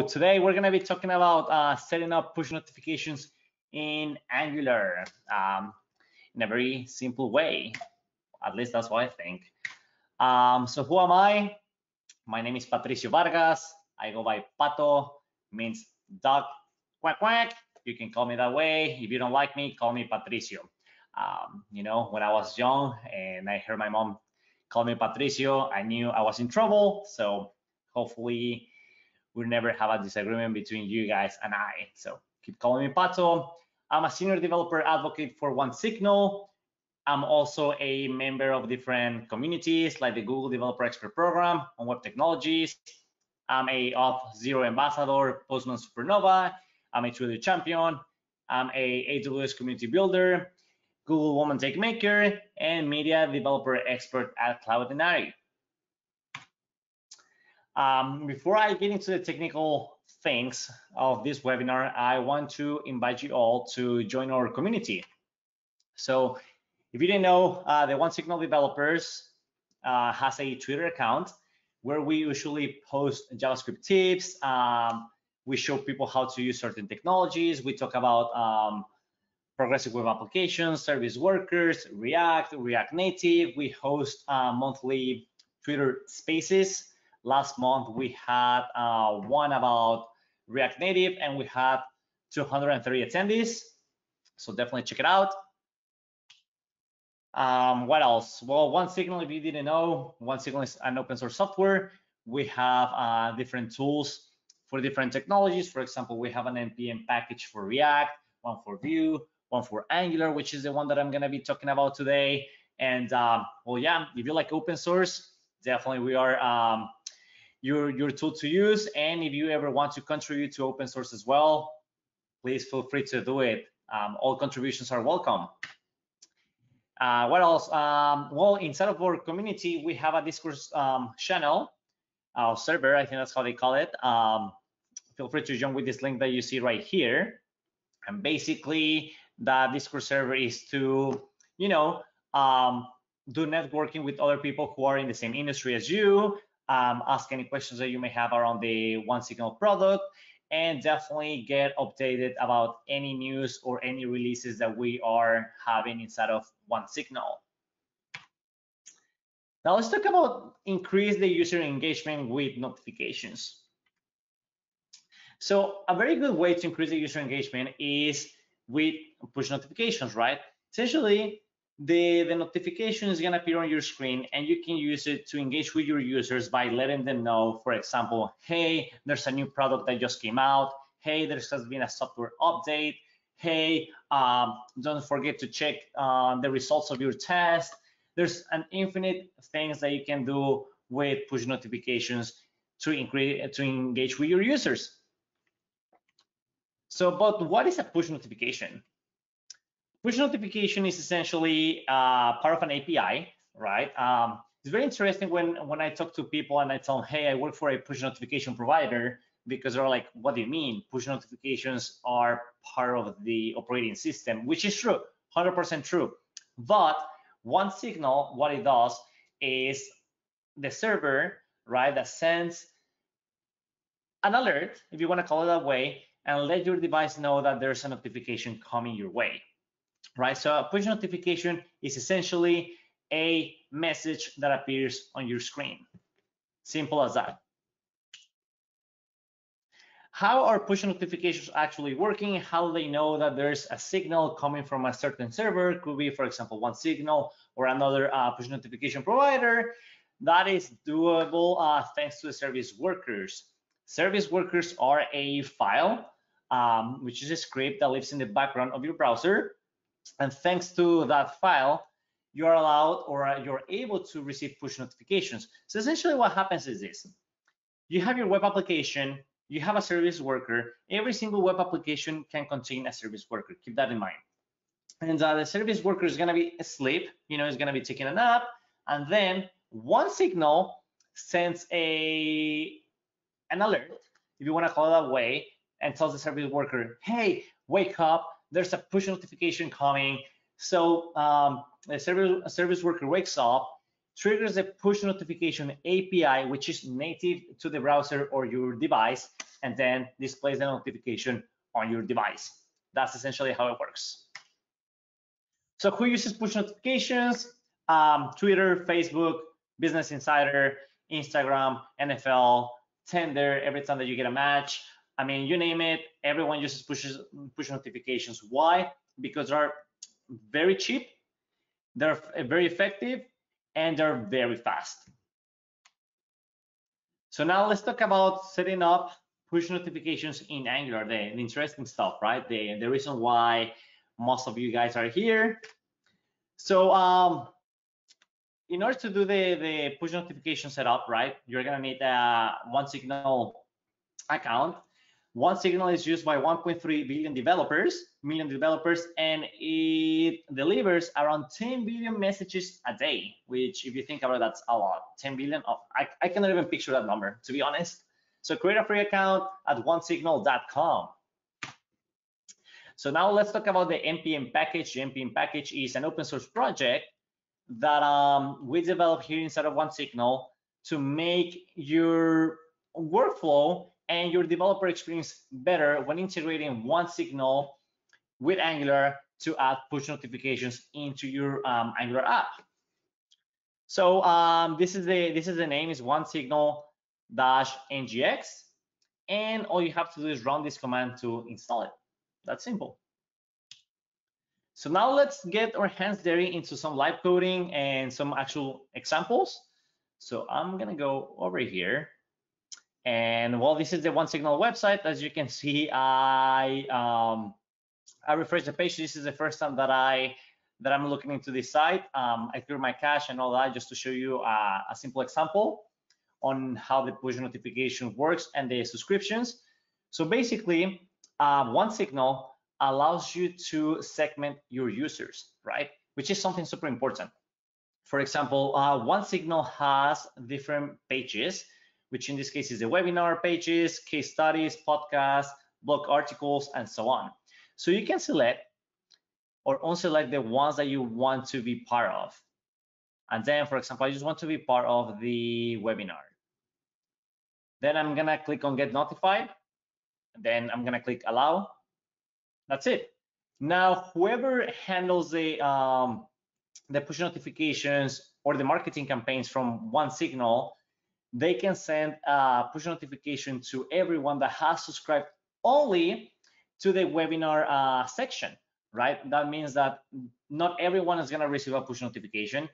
today we're going to be talking about setting up push notifications in Angular in a very simple way. At least that's what I think. So who am I? My name is Patricio Vargas. I go by Pato, means dog, quack, quack. You can call me that way. If you don't like me, call me Patricio. You know, when I was young and I heard my mom call me Patricio, I knew I was in trouble. So hopefully we'll never have a disagreement between you guys and I. So keep calling me Pato. I'm a senior developer advocate for OneSignal. I'm also a member of different communities like the Google Developer Expert Program on web technologies. I'm a Auth0 ambassador, Postman Supernova. I'm a Twitter champion. I'm a AWS community builder, Google Woman Take Maker, and media developer expert at Cloudinary. Before I get into the technical things of this webinar, I want to invite you all to join our community. So if you didn't know, the OneSignal developers has a Twitter account where we usually post JavaScript tips. We show people how to use certain technologies. We talk about progressive web applications, service workers, React Native. We host monthly Twitter spaces. Last month, we had one about React Native, and we had 230 attendees. So definitely check it out. What else? Well, OneSignal, if you didn't know, OneSignal is an open source software. We have different tools for different technologies. For example, we have an NPM package for React, one for Vue, one for Angular, which is the one that I'm going to be talking about today. And well, yeah, if you like open source, definitely we are your tool to use. And if you ever want to contribute to open source as well, please feel free to do it. All contributions are welcome. What else? Well, inside of our community, we have a Discord channel, server, I think that's how they call it. Feel free to join with this link that you see right here. And basically, the Discord server is to, you know, do networking with other people who are in the same industry as you, ask any questions that you may have around the OneSignal product, and definitely get updated about any news or any releases that we are having inside of OneSignal. Now let's talk about increase the user engagement with notifications. So a very good way to increase the user engagement is with push notifications, right? Essentially, the notification is going to appear on your screen, and you can use it to engage with your users by letting them know, for example, hey, there's a new product that just came out. Hey, there has been a software update. Hey, don't forget to check the results of your test. There's an infinite things that you can do with push notifications to engage with your users. So, but what is a push notification? Push notification is essentially part of an API, right? It's very interesting when I talk to people and I tell them, hey, I work for a push notification provider, because they're like, what do you mean? Push notifications are part of the operating system, which is true, 100% true. But OneSignal, what it does is the server, right, that sends an alert, if you want to call it that way, and let your device know that there's a notification coming your way. Right, so a push notification is essentially a message that appears on your screen. Simple as that. How are push notifications actually working? How do they know that there's a signal coming from a certain server? Could be, for example, OneSignal or another push notification provider. That is doable thanks to the service workers. Service workers are a file, which is a script that lives in the background of your browser. And thanks to that file, you are allowed or you're able to receive push notifications. So essentially what happens is this. You have your web application, you have a service worker. Every single web application can contain a service worker. Keep that in mind. And the service worker is going to be asleep, you know, is going to be taking a nap. And then OneSignal sends an alert, if you want to call it that way, and tells the service worker, hey, wake up. There's a push notification coming. So the service worker wakes up, triggers a push notification API, which is native to the browser or your device, and then displays the notification on your device. That's essentially how it works. So who uses push notifications? Twitter, Facebook, Business Insider, Instagram, NFL, Tinder, every time that you get a match. I mean, you name it, everyone uses push notifications. Why? Because they're very cheap, they're very effective, and they're very fast. So now let's talk about setting up push notifications in Angular, the interesting stuff, right? The reason why most of you guys are here. So in order to do the push notification setup, right, you're gonna need a OneSignal account. OneSignal is used by 1.3 million developers, and it delivers around 10 billion messages a day, which if you think about it, that's a lot. 10 billion, I cannot even picture that number, to be honest. So create a free account at onesignal.com. So now let's talk about the NPM package. The NPM package is an open source project that we developed here inside of OneSignal to make your workflow and your developer experience better when integrating OneSignal with Angular to add push notifications into your Angular app. So this is the name is OneSignal-ngx, and all you have to do is run this command to install it. That's simple. So now let's get our hands dirty into some live coding and some actual examples. So I'm gonna go over here, and well, this is the OneSignal website. As you can see, I refreshed the page. This is the first time that I'm looking into this site. I clear my cache and all that just to show you a simple example on how the push notification works and the subscriptions. So basically, OneSignal allows you to segment your users, right? Which is something super important. For example, OneSignal has different pages, which in this case is the webinar pages, case studies, podcasts, blog articles, and so on. So you can select or unselect the ones that you want to be part of. And then, for example, I just want to be part of the webinar. Then I'm gonna click on get notified. Then I'm gonna click allow. That's it. Now, whoever handles the push notifications or the marketing campaigns from OneSignal, they can send a push notification to everyone that has subscribed only to the webinar section, right? That means that not everyone is gonna receive a push notification.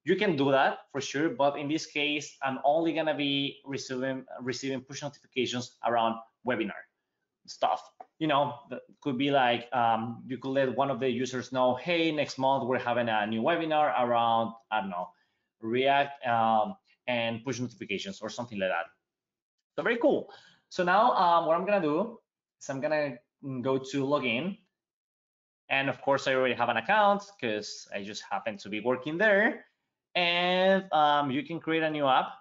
You can do that for sure, but in this case, I'm only gonna be receiving push notifications around webinar stuff. You know, that could be like you could let one of the users know, hey, next month we're having a new webinar around, I don't know, React and push notifications or something like that. So very cool. So now what I'm gonna do is I'm gonna go to login, and of course I already have an account because I just happen to be working there. And you can create a new app,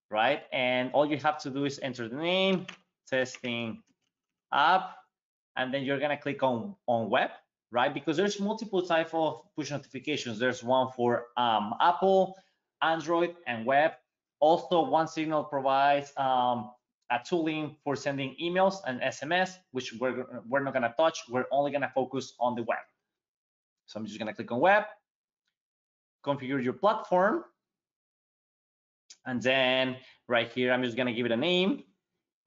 right? And all you have to do is enter the name, testing app, and then you're gonna click on web, right? Because there's multiple type of push notifications. There's one for Apple, Android, and web. Also, OneSignal provides a tooling for sending emails and SMS, which we're not gonna touch. We're only gonna focus on the web. So I'm just gonna click on web, configure your platform, and then right here, I'm just gonna give it a name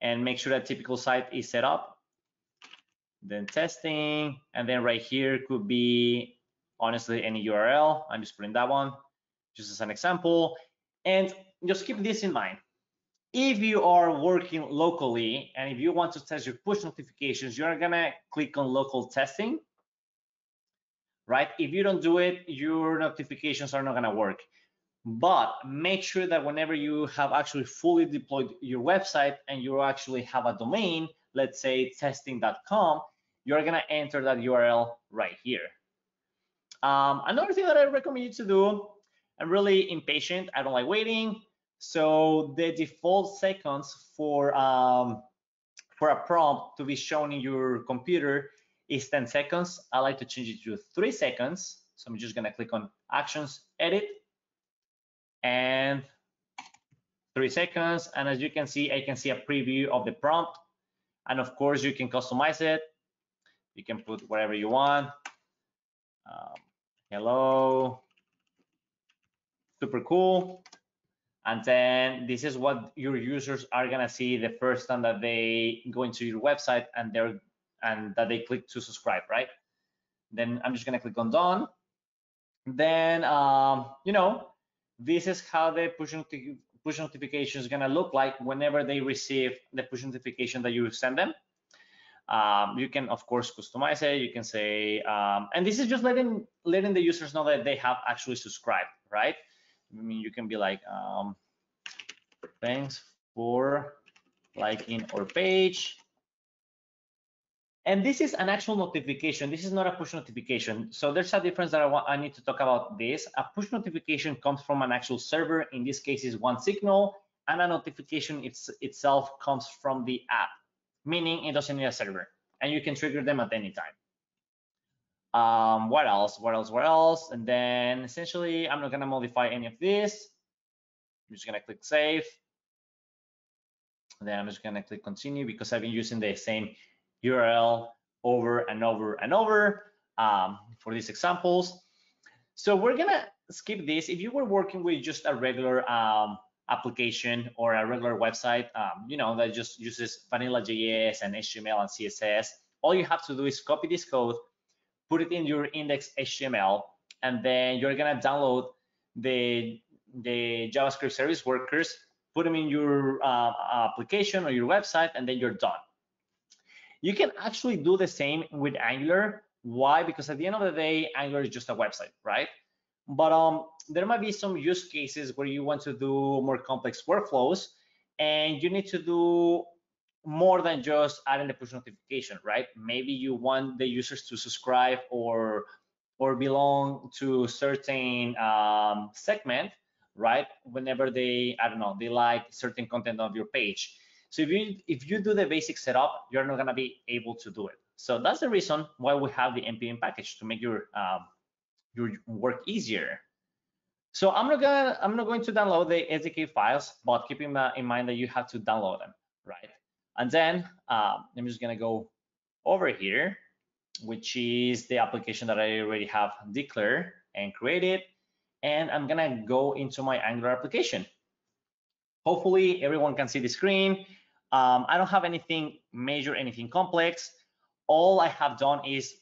and make sure that typical site is set up. Then testing, and then right here could be honestly any URL. I'm just putting that one just as an example. And just keep this in mind. If you are working locally and if you want to test your push notifications, you're gonna click on local testing, right? If you don't do it, your notifications are not gonna work. But make sure that whenever you have actually fully deployed your website and you actually have a domain, let's say testing.com, you're gonna enter that URL right here. Another thing that I recommend you to do, I'm really impatient, I don't like waiting. So the default seconds for a prompt to be shown in your computer is 10 seconds. I like to change it to 3 seconds, So I'm just gonna click on actions, edit, and 3 seconds. And as you can see, I can see a preview of the prompt. And of course, you can customize it. You can put whatever you want. Hello, super cool. And then this is what your users are gonna see the first time that they go into your website and that they click to subscribe, right? Then I'm just gonna click on done. Then this is how the push notification is gonna look like whenever they receive the push notification that you send them. You can of course customize it. You can say, and this is just letting the users know that they have actually subscribed, right? I mean, you can be like, thanks for liking our page. And this is an actual notification. This is not a push notification. So there's a difference that I need to talk about this. A push notification comes from an actual server. In this case is OneSignal, and a notification itself comes from the app, meaning it doesn't need a server, and you can trigger them at any time. What else? And then essentially, I'm not gonna modify any of this. I'm just gonna click save. And then I'm just gonna click continue because I've been using the same URL over and over and over for these examples. So we're gonna skip this. If you were working with just a regular application or a regular website, that just uses vanilla JS and HTML and CSS, all you have to do is copy this code, put it in your index HTML, and then you're gonna download the JavaScript service workers, put them in your application or your website, and then you're done. You can actually do the same with Angular. Why? Because at the end of the day, Angular is just a website, right? But there might be some use cases where you want to do more complex workflows, and you need to do more than just adding the push notification, right? Maybe you want the users to subscribe or belong to certain segment, right? Whenever they, I don't know, they like certain content of your page. So if you do the basic setup, you're not gonna be able to do it. So that's the reason why we have the npm package, to make your work easier. So I'm not going to download the SDK files, but keep in mind that you have to download them, right? And then I'm just gonna go over here, which is the application that I already have declared and created, and I'm gonna go into my Angular application. Hopefully everyone can see the screen. I don't have anything major, anything complex. All I have done is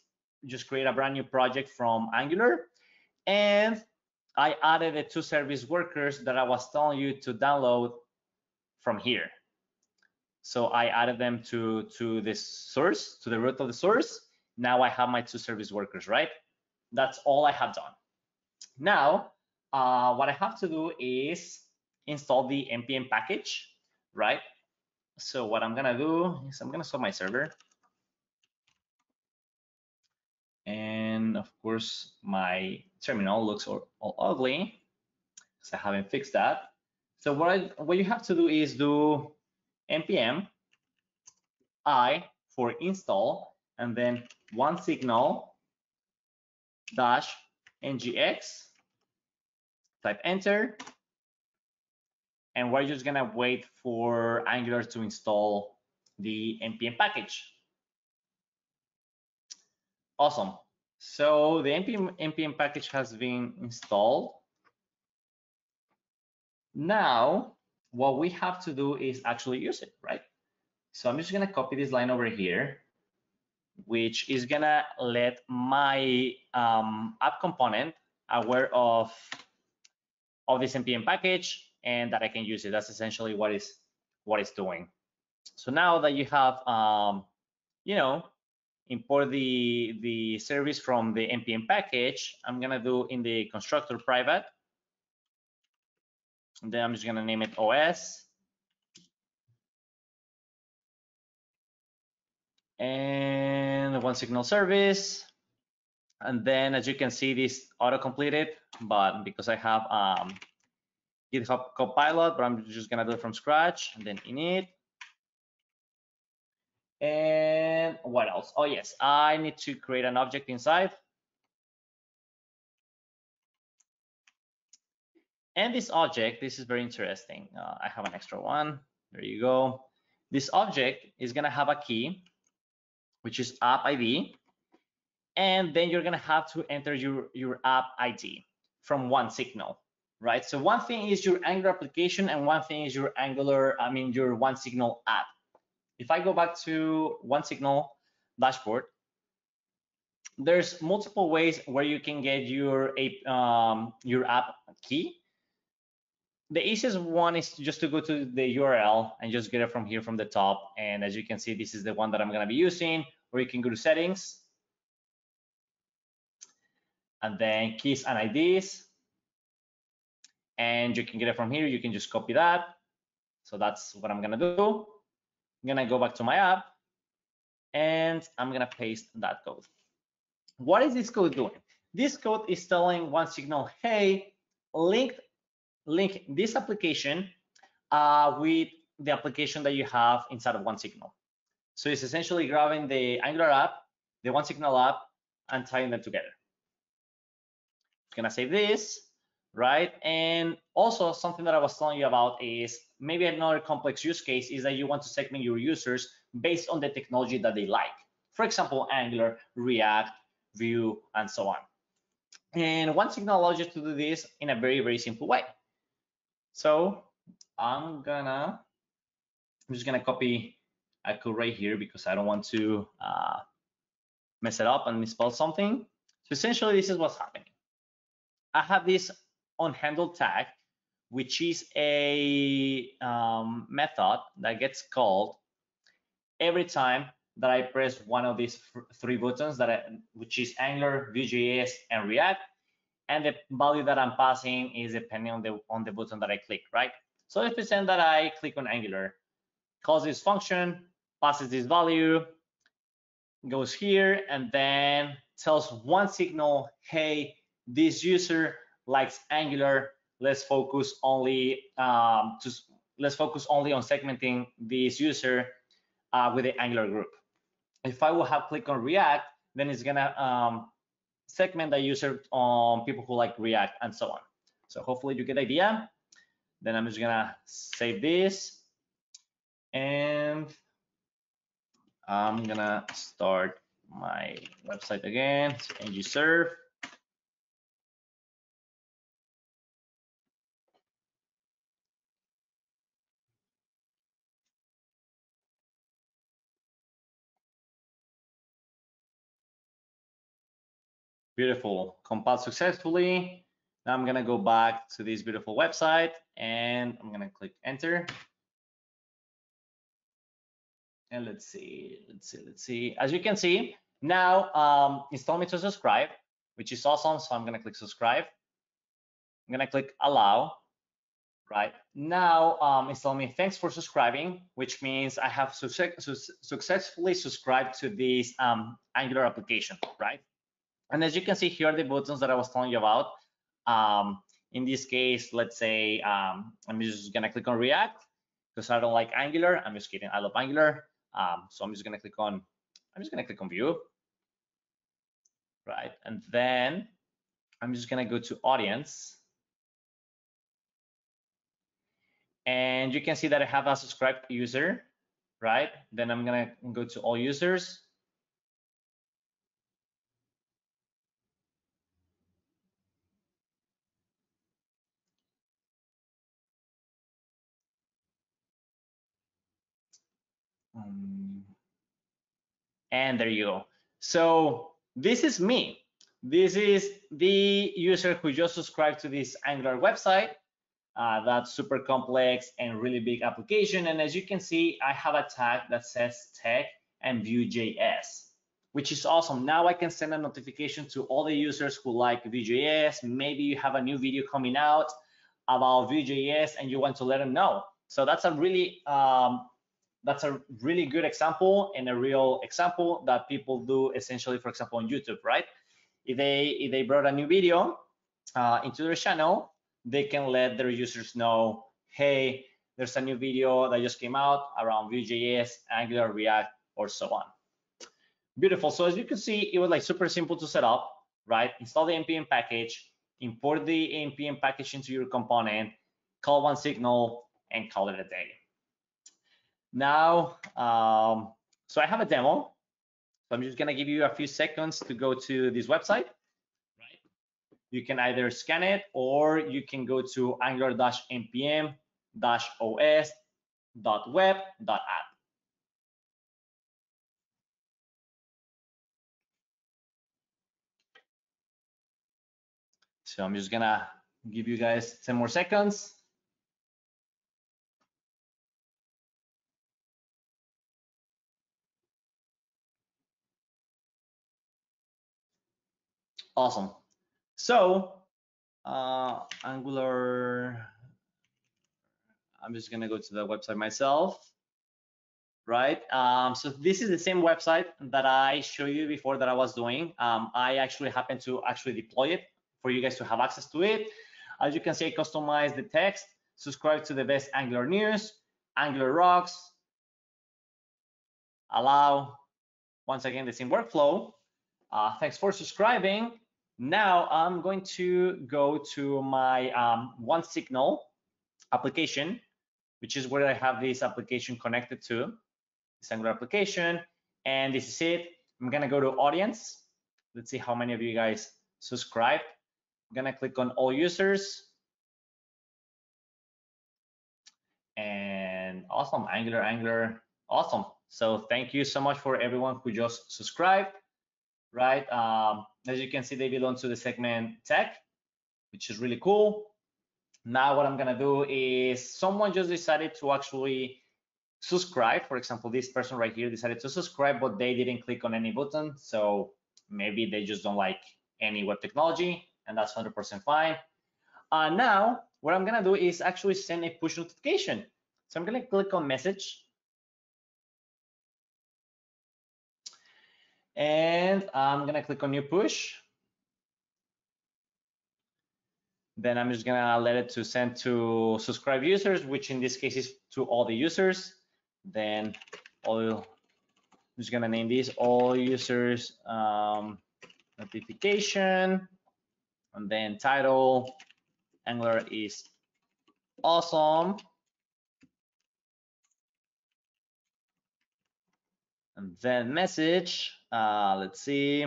just create a brand new project from Angular, and I added the 2 service workers that I was telling you to download from here. So I added them to this source, to the root of the source. Now I have my 2 service workers, right? That's all I have done. Now, what I have to do is install the npm package, right? So what I'm gonna do is I'm gonna stop my server. And of course, my terminal looks all ugly because I haven't fixed that. So what you have to do is do npm I for install, and then OneSignal -ngx, type enter, and we're just gonna wait for Angular to install the npm package. Awesome. So the npm package has been installed. Now, what we have to do is actually use it, right? So I'm just gonna copy this line over here, which is gonna let my app component aware of this npm package and that I can use it. That's essentially what it's doing. So now that you have, import the service from the npm package, I'm gonna do in the constructor private, and then I'm just gonna name it OS. And OneSignal service. And then as you can see, this auto completed, but because I have GitHub Copilot, but I'm just gonna do it from scratch, and then init. And what else? Oh yes, I need to create an object inside. And this object, this is very interesting. I have an extra one. There you go. This object is going to have a key, which is app ID. And then you're going to have to enter your app ID from one signal, right? So one thing is your Angular application and one thing is your your one signal app. If I go back to one signal dashboard, there's multiple ways where you can get your app key. The easiest one is just to go to the URL and just get it from here from the top. And as you can see, this is the one that I'm going to be using, or you can go to settings and then keys and IDs. And you can get it from here. You can just copy that. So that's what I'm going to do. I'm going to go back to my app and I'm going to paste that code. What is this code doing? This code is telling one signal, hey, link this application with the application that you have inside of one signal. So it's essentially grabbing the Angular app, the one signal app, and tying them together. It's gonna save this, right? And also something that I was telling you about is maybe another complex use case is that you want to segment your users based on the technology that they like. For example, Angular, React, Vue, and so on. And one signal allows you to do this in a very, very simple way. So I'm just gonna copy a code right here because I don't want to mess it up and misspell something. So essentially, this is what's happening. I have this onHandle tag, which is a method that gets called every time that I press one of these three buttons, which is Angular, Vue.js, and React. And the value that I'm passing is depending on the button that I click, right? So let's pretend that I click on Angular, calls this function, passes this value, goes here, and then tells one signal, hey, this user likes Angular. Let's focus only on segmenting this user with the Angular group. If I will have click on React, then it's gonna segment the user on people who like React and so on. So hopefully you get the idea. Then I'm just gonna save this and I'm gonna start my website again, ng-serve. Beautiful, compiled successfully. Now I'm gonna go back to this beautiful website and I'm gonna click enter. And let's see. As you can see, now it's telling me to subscribe, which is awesome. So I'm gonna click subscribe. I'm gonna click allow. Right now, it's telling me thanks for subscribing, which means I have successfully subscribed to this Angular application, right? And as you can see here are the buttons that I was telling you about. In this case, let's say I'm just gonna click on React because I don't like Angular. I'm just kidding. I love Angular. So I'm just gonna click on Vue, right? And then I'm just gonna go to Audience. And you can see that I have a subscribed user, right? Then I'm gonna go to all users. And there you go. So this is me. This is the user who just subscribed to this Angular website. That's super complex and really big application. And as you can see, I have a tag that says tech and Vue.js, which is awesome. Now I can send a notification to all the users who like Vue.js. Maybe you have a new video coming out about Vue.js and you want to let them know. So that's a really good example and a real example that people do essentially, for example, on YouTube, right? If they brought a new video into their channel, they can let their users know, hey, there's a new video that just came out around Vue.js, Angular, React, or so on. Beautiful. So as you can see, it was like super simple to set up, right? Install the npm package, import the npm package into your component, call one signal, and call it a day. Now, so I have a demo. So I'm just gonna give you a few seconds to go to this website. Right? You can either scan it or you can go to angular-npm-os.web.app. So I'm just gonna give you guys 10 more seconds. Awesome. So Angular, I'm just gonna go to the website myself, right? So this is the same website that I showed you before that I was doing. I actually happen to deploy it for you guys to have access to it. As you can see, I customize the text, subscribe to the best Angular news, Angular rocks, allow, once again, the same workflow. Thanks for subscribing. Now I'm going to go to my one signal application, which is where I have this application connected to, this Angular application. And this is it. I'm gonna go to audience. Let's see how many of you guys subscribe. I'm gonna click on all users. And awesome, Angular, awesome. So thank you so much for everyone who just subscribed, right? As you can see, they belong to the segment tech, which is really cool. Now what I'm gonna do is someone just decided to actually subscribe. For example, this person right here decided to subscribe, but they didn't click on any button. So maybe they just don't like any web technology, and that's 100% fine. Now, what I'm gonna do is actually send a push notification. So I'm gonna click on message. And I'm gonna click on new push. Then I'm just gonna let it to send to subscribe users, which in this case is to all the users. Then I'm just gonna name this all users notification, and then title, Angular is awesome. And then message, let's see.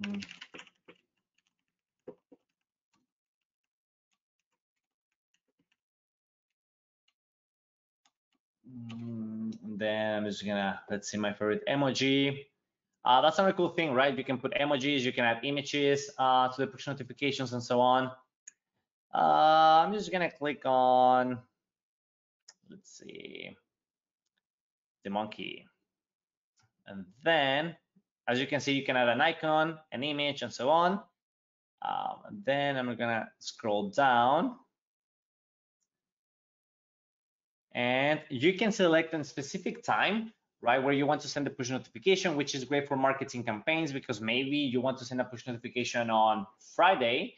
And then I'm just gonna, let's see, my favorite emoji. That's another cool thing, right? You can put emojis, you can add images to the push notifications and so on. I'm just gonna click on, let's see, the monkey. And then, as you can see, you can add an icon, an image, and so on. And then I'm gonna scroll down. And you can select a specific time, right, where you want to send a push notification, which is great for marketing campaigns because maybe you want to send a push notification on Friday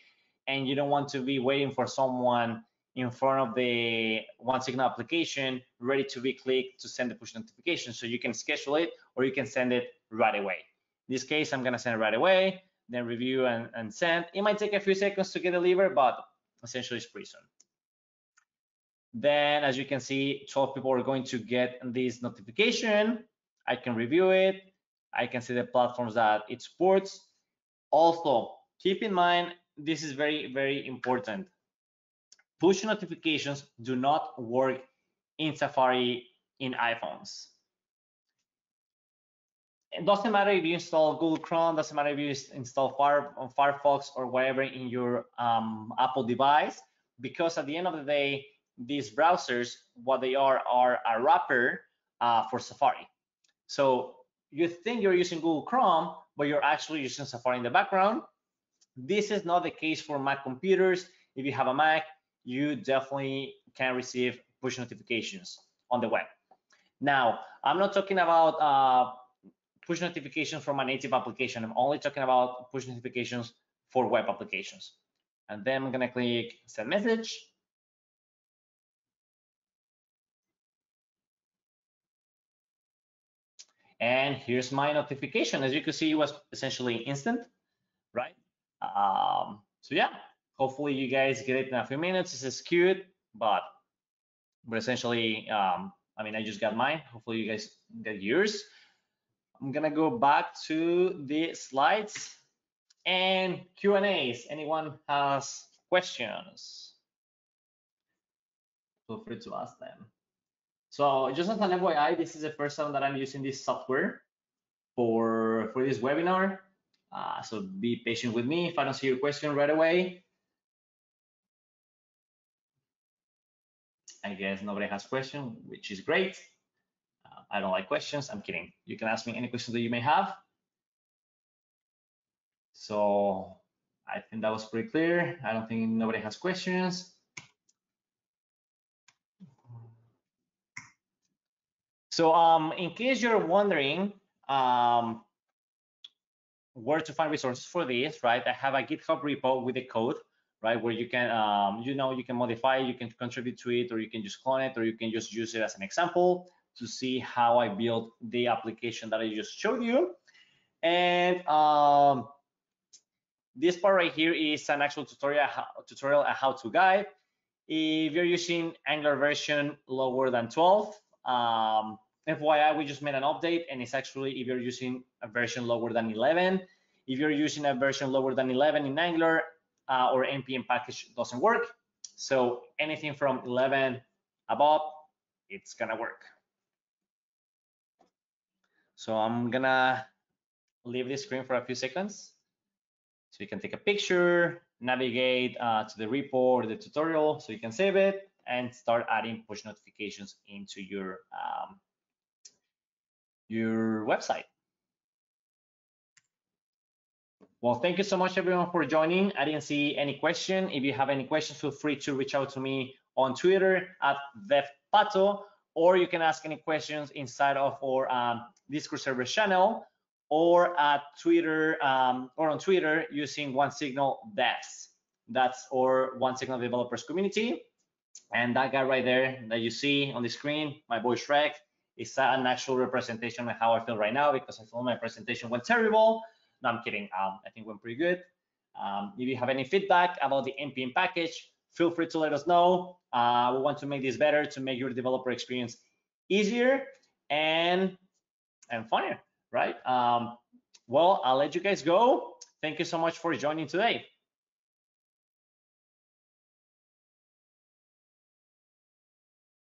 and you don't want to be waiting for someone in front of the one signal application ready to be clicked to send the push notification. So you can schedule it or you can send it right away. In this case, I'm gonna send it right away, then review and send. It might take a few seconds to get delivered, but essentially it's pretty soon. Then, as you can see, 12 people are going to get this notification. I can review it. I can see the platforms that it supports. Also, keep in mind, this is very, very important. Push notifications do not work in Safari in iPhones. It doesn't matter if you install Google Chrome, doesn't matter if you install Firefox or whatever in your Apple device, because at the end of the day, these browsers, what they are a wrapper for Safari. So you think you're using Google Chrome, but you're actually using Safari in the background. This is not the case for Mac computers. If you have a Mac, you definitely can receive push notifications on the web. Now, I'm not talking about push notifications from a native application. I'm only talking about push notifications for web applications. And then I'm gonna click send message. And here's my notification. As you can see, it was essentially instant, right? So yeah, hopefully you guys get it in a few minutes. This is cute, but essentially, I mean, I just got mine. Hopefully you guys get yours. I'm gonna go back to the slides and Q&As. Anyone has questions? Feel free to ask them. So just as an FYI, this is the first time that I'm using this software for this webinar. So be patient with me if I don't see your question right away. I guess nobody has question, which is great. I don't like questions. I'm kidding. You can ask me any questions that you may have. So I think that was pretty clear. I don't think nobody has questions. So in case you're wondering where to find resources for this, right? I have a GitHub repo with the code, right? Where you can, you can modify, you can contribute to it, or you can just clone it, or you can just use it as an example to see how I built the application that I just showed you. And this part right here is an actual tutorial, a how-to guide. If you're using Angular version lower than 12, FYI, we just made an update, and it's actually if you're using a version lower than 11. If you're using a version lower than 11 in Angular, or npm package doesn't work. So anything from 11 above, it's gonna work. So I'm gonna leave this screen for a few seconds so you can take a picture, navigate to the repo or the tutorial so you can save it and start adding push notifications into your website. Well, thank you so much, everyone, for joining. I didn't see any question. If you have any questions, feel free to reach out to me on Twitter at devpato, or you can ask any questions inside of our Discord server channel, or at Twitter, or on Twitter using OneSignal Devs. That's our OneSignal developers community. And that guy right there that you see on the screen, my boy Shrek, is an actual representation of how I feel right now, because I feel my presentation went terrible. No, I'm kidding. I think it went pretty good. If you have any feedback about the npm package, feel free to let us know. We want to make this better, to make your developer experience easier and funnier, right? Well, I'll let you guys go. Thank you so much for joining today.